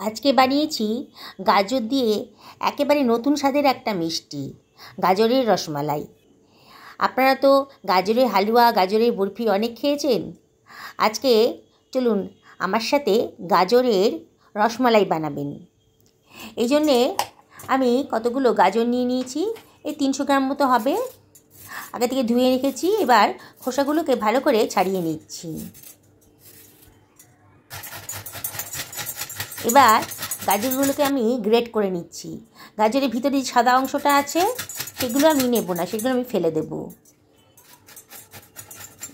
আজকে বানিয়েছি গাজর দিয়ে একেবারে নতুন স্বাদের একটা মিষ্টি, গাজরের রসমালাই। আপনারা তো গাজরের হালুয়া, গাজরের বরফি অনেক খেয়েছেন। আজকে চলুন আমার সাথে গাজরের রসমালাই বানাবেন। এই জন্যে আমি কতগুলো গাজর নিয়ে নিয়েছি, এই 300 গ্রাম মতো হবে। আগে থেকে ধুয়ে রেখেছি, এবার খোসাগুলোকে ভালো করে ছাড়িয়ে নিচ্ছি। এবার গাজরগুলোকে আমি গ্রেট করে নিচ্ছি। গাজরের ভিতরে যে সাদা অংশটা আছে সেগুলো আমি নেব না, সেগুলো আমি ফেলে দেব।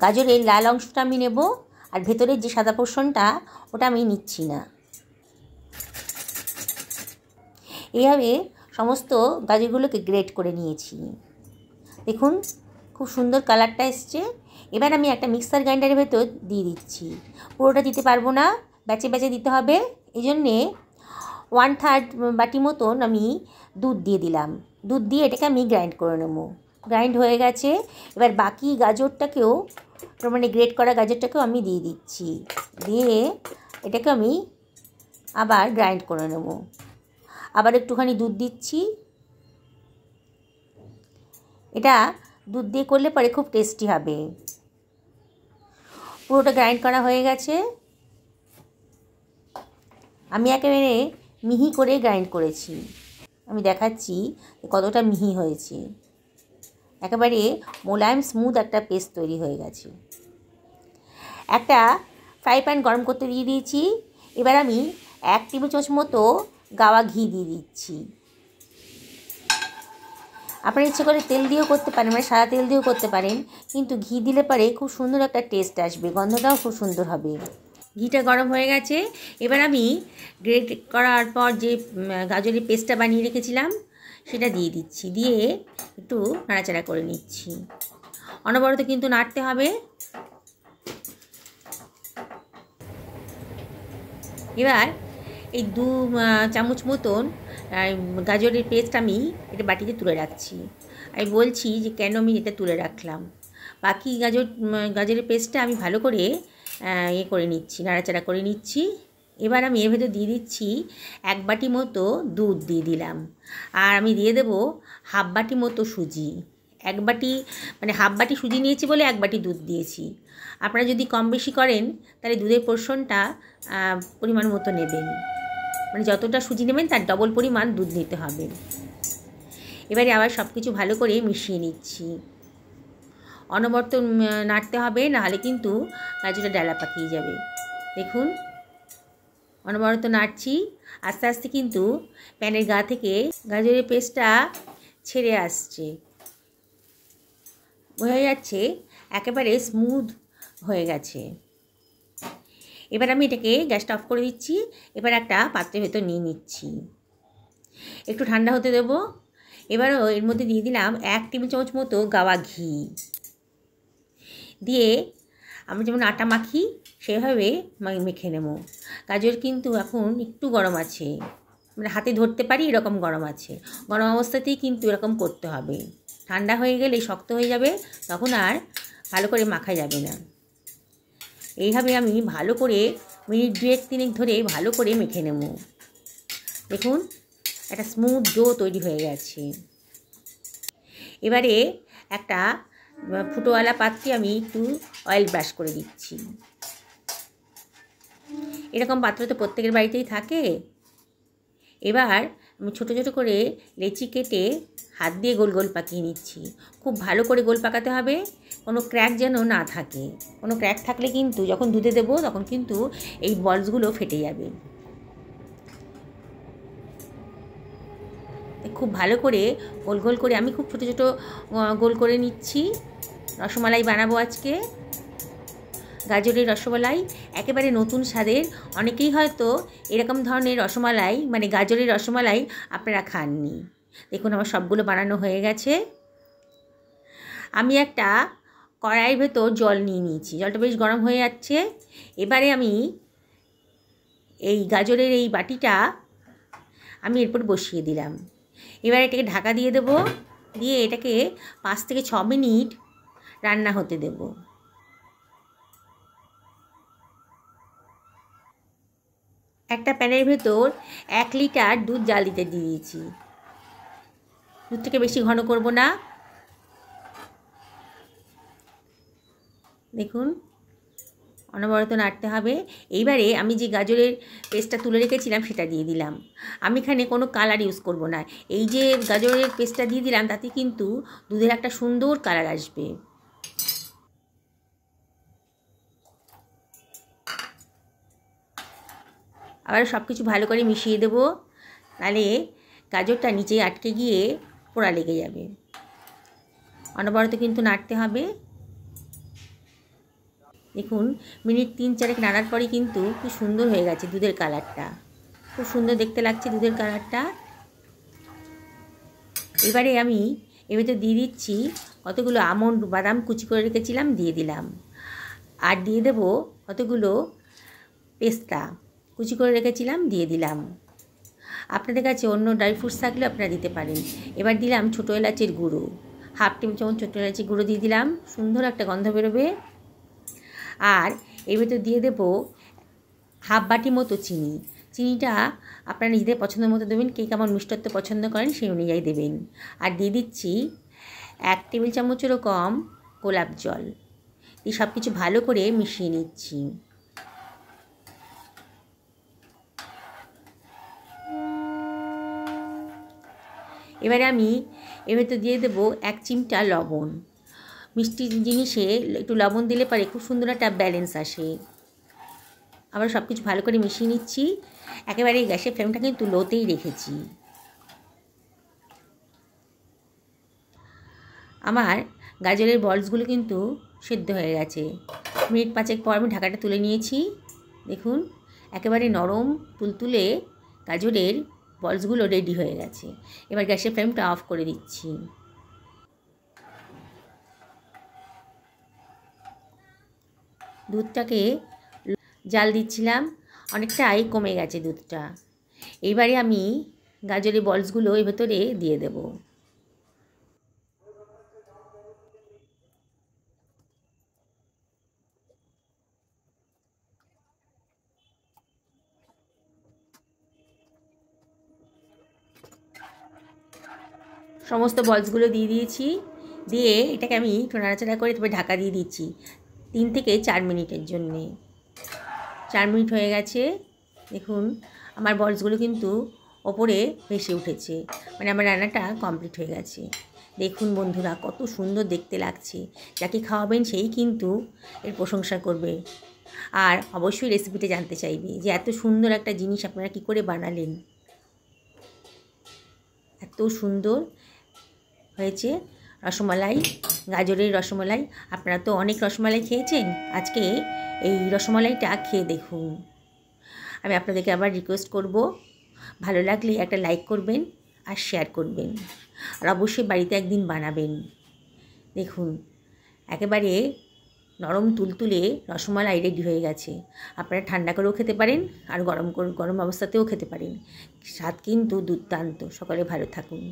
গাজরের লাল অংশটা আমি নেব, আর ভেতরের যে সাদা পোর্শনটা ওটা আমি নিচ্ছি না। এইভাবে সমস্ত গাজরগুলোকে গ্রেট করে নিয়েছি। দেখুন খুব সুন্দর কালারটা এসছে। এবার আমি একটা মিক্সার গ্রাইন্ডারের ভেতর দিয়ে দিচ্ছি। পুরোটা দিতে পারবো না, ব্যাচে ব্যাচে দিতে হবে। এই জন্যে 1/3 বাটি মতন আমি দুধ দিয়ে দিলাম। দুধ দিয়ে এটাকে আমি গ্রাইন্ড করে নেবো। গ্রাইন্ড হয়ে গেছে। এবার বাকি গাজরটাকেও, মানে গ্রেট করা গাজরটাকেও আমি দিয়ে দিচ্ছি। দিয়ে এটাকে আমি আবার গ্রাইন্ড করে নেব। আবার একটুখানি দুধ দিচ্ছি। এটা দুধ দিয়ে করলে পরে খুব টেস্টি হবে। পুরোটা গ্রাইন্ড করা হয়ে গেছে। আমি একেবারে মিহি করে গ্রাইন্ড করেছি। আমি দেখাচ্ছি কতটা মিহি হয়েছে। একেবারে মোলায়েম স্মুথ একটা পেস্ট তৈরি হয়ে গেছে। একটা ফ্রাই প্যান গরম করতে দিয়ে দিয়েছি। এবার আমি 1 টেবিল চামচ মতো গাওয়া ঘি দিয়ে দিচ্ছি। আপনারা ইচ্ছে করে তেল দিয়েও করতে পারেন, মানে সাদা তেল দিয়েও করতে পারেন, কিন্তু ঘি দিলে পরে খুব সুন্দর একটা টেস্ট আসবে, গন্ধটাও খুব সুন্দর হবে। ঘিটা গরম হয়ে গেছে। এবার আমি গ্রেট করার পর যে গাজরের পেস্টটা বানিয়ে রেখেছিলাম সেটা দিয়ে দিচ্ছি। দিয়ে একটু নাড়াচাড়া করে নিচ্ছি। অনবরত কিন্তু নাড়তে হবে। এবার এই 2 চামচ মতন গাজরের পেস্ট আমি এটা বাটিতে তুলে রাখছি। আমি বলছি যে কেন আমি এটা তুলে রাখলাম। বাকি গাজরের পেস্টটা আমি ভালো করে করে নিচ্ছি, নাড়াচাড়া করে নিচ্ছি। এবার আমি এর ভেতর দিয়ে দিচ্ছি 1 বাটি মতো দুধ দিয়ে দিলাম। আর আমি দিয়ে দেবো 1/2 বাটি মতো সুজি। 1 বাটি মানে 1/2 বাটি সুজি নিয়েছি বলে 1 বাটি দুধ দিয়েছি। আপনারা যদি কম বেশি করেন তাহলে দুধের পোর্শনটা পরিমাণ মতো নেবেন, মানে যতটা সুজি নেবেন তার ডবল পরিমাণ দুধ নিতে হবে। এবারে আবার সব কিছু ভালো করে মিশিয়ে নিচ্ছি। অনবরত নাড়তে হবে, নাহলে কিন্তু গাজরটা ডালা পাকিয়ে যাবে। দেখুন অনবরত নাড়ছি। আস্তে আস্তে কিন্তু প্যানের গা থেকে গাজরের পেস্টটা ছেড়ে আসছে, হয়ে যাচ্ছে, একেবারে স্মুথ হয়ে গেছে। এবার আমি এটাকে গ্যাসটা অফ করে দিচ্ছি। এবার একটা পাত্রের ভেতর নিয়ে নিচ্ছি, একটু ঠান্ডা হতে দেব। এবারও এর মধ্যে দিয়ে দিলাম 1 টেবিল চামচ মতো গাওয়া ঘি। দিয়ে আমরা যেমন আটা মাখি সেভাবে মেখে নেব। গাজর কিন্তু এখন একটু গরম আছে, মানে হাতে ধরতে পারি এরকম গরম আছে। গরম অবস্থাতেই কিন্তু এরকম করতে হবে। ঠান্ডা হয়ে গেলে শক্ত হয়ে যাবে, তখন আর ভালো করে মাখা যাবে না। এইভাবে আমি ভালো করে মিনিট 2-3 ধরে ভালো করে মেখে নেব। দেখুন একটা স্মুথ ডো তৈরি হয়ে গেছে। এবারে একটা ফুটোওয়ালা পাত্রে আমি একটু অয়েল ব্রাশ করে দিচ্ছি। এরকম পাত্র তো প্রত্যেকের বাড়িতেই থাকে। এবার আমি ছোটো ছোটো করে লেচি কেটে হাত দিয়ে গোল গোল পাকিয়ে নিচ্ছি। খুব ভালো করে গোল পাকাতে হবে, কোনো ক্র্যাক যেন না থাকে। কোনো ক্র্যাক থাকলে কিন্তু যখন দুধে দেবো তখন কিন্তু এই বলসগুলো ফেটে যাবে। খুব ভালো করে গোল গোল করে আমি খুব ছোটো ছোটো গোল করে নিচ্ছি। রসমালাই বানাবো আজকে, গাজরের রসমালাই, একেবারে নতুন স্বাদের। অনেকেই হয়তো এরকম ধরনের রসমালাই, মানে গাজরের রসমালাই আপনারা খাননি। দেখুন আমার সবগুলো বানানো হয়ে গেছে। আমি একটা কড়াইয়ের ভেতর জল নিয়ে নিয়েছি, জলটা বেশ গরম হয়ে যাচ্ছে। এবারে আমি এই গাজরের এই বাটিটা আমি এরপর বসিয়ে দিলাম। এবার এটাকে ঢাকা দিয়ে দেব, দিয়ে এটাকে 5 থেকে 6 মিনিট রান্না হতে দেব। একটা প্যানের ভেতর 1 লিটার দুধ জাল দিতে দিয়েছি। দুধটাকে বেশি ঘন করব না। দেখুন, অনবরত নাড়তে হবে। এইবারে আমি যে গাজরের পেস্টটা তুলে রেখেছিলাম সেটা দিয়ে দিলাম। আমি এখানে কোনো কালার ইউজ করব না। এই যে গাজরের পেস্টটা দিয়ে দিলাম তাতে কিন্তু দুধের একটা সুন্দর কালার আসবে। আবার সব কিছু ভালো করে মিশিয়ে দেবো, নাহলে গাজরটা নিচে আটকে গিয়ে পোড়া লেগে যাবে। অনবরত কিন্তু নাড়তে হবে। দেখুন, মিনিট 3-4 নাড়ার পরে কিন্তু খুব সুন্দর হয়ে গেছে দুধের কালারটা। খুব সুন্দর দেখতে লাগছে দুধের কালারটা। এবারে আমি এর ভেতর দিয়ে দিচ্ছি কতগুলো আমন্ড বাদাম কুচি করে রেখেছিলাম, দিয়ে দিলাম। আর দিয়ে দেবো কতগুলো পেস্তা কুচি করে রেখেছিলাম, দিয়ে দিলাম। আপনাদের কাছে অন্য ড্রাই ফ্রুটস থাকলে আপনারা দিতে পারেন। এবার দিলাম ছোটো এলাচের গুঁড়ো, 1/2 টেবিল চামচ ছোটো এলাচের গুঁড়ো দিয়ে দিলাম। সুন্দর একটা গন্ধ বেরোবে। আর এর ভেতর দিয়ে দেবো 1/2 বাটি মতো চিনি। চিনিটা আপনারা নিজেদের পছন্দ মতো দেবেন, কে কেমন মিষ্টত্ব পছন্দ করেন সেই অনুযায়ী দেবেন। আর দিয়ে দিচ্ছি 1 টেবিল চামচেরও কম গোলাপ জল। এই সব কিছু ভালো করে মিশিয়ে নিচ্ছি। এবারে আমি এর ভেতর দিয়ে দেবো 1 চিমটা লবণ। মিষ্টি জিনিসে একটু লবণ দিলে পরে খুব সুন্দর একটা ব্যালেন্স আসে। আবার সব কিছু ভালো করে মিশিয়ে নিচ্ছি। একেবারে গ্যাসের ফ্লেমটা কিন্তু লোতেই রেখেছি। আমার গাজরের বলসগুলো কিন্তু সেদ্ধ হয়ে গেছে। মিনিট 5 পর আমি ঢাকাটা তুলে নিয়েছি। দেখুন, একেবারে নরম তুলতুলে গাজরের বলসগুলো রেডি হয়ে গেছে। এবার গ্যাসের ফ্লেমটা অফ করে দিচ্ছি। দুধটাকে জাল দিচ্ছিলাম, অনেকটাই কমে গেছে দুধটা। এইবারে আমি গাজরের বলসগুলো এর ভেতরে দিয়ে দেব। সমস্ত বলসগুলো দিয়ে দিয়েছি। দিয়ে এটাকে আমি একটু নাড়াচাড়া করে তবে ঢাকা দিয়ে দিচ্ছি 3 থেকে 4 মিনিটের জন্যে। 4 মিনিট হয়ে গেছে। দেখুন, আমার বলসগুলো কিন্তু ওপরে ভেসে উঠেছে, মানে আমার রান্নাটা কমপ্লিট হয়ে গেছে। দেখুন বন্ধুরা, কত সুন্দর দেখতে লাগছে। যাকে খাওয়াবেন সেই কিন্তু এর প্রশংসা করবে, আর অবশ্যই রেসিপিটা জানতে চাইবে যে এত সুন্দর একটা জিনিস আপনারা কী করে বানালেন। এত সুন্দর হয়েছে রসমালাই, গাজরের রসমালাই। আপনারা তো অনেক রসমালাই খেয়েছেন, আজকে এই রসমালাইটা খেয়ে দেখুন। আমি আপনাদেরকে আবার রিকোয়েস্ট করব, ভালো লাগলে একটা লাইক করবেন আর শেয়ার করবেন, আর অবশ্যই বাড়িতে একদিন বানাবেন। দেখুন, একেবারে নরম তুলতুলে রসমালাই রেডি হয়ে গেছে। আপনারা ঠান্ডা করেও খেতে পারেন আর গরম অবস্থাতেও খেতে পারেন। স্বাদ কিন্তু দুর্দান্ত। সকলে ভালো থাকুন।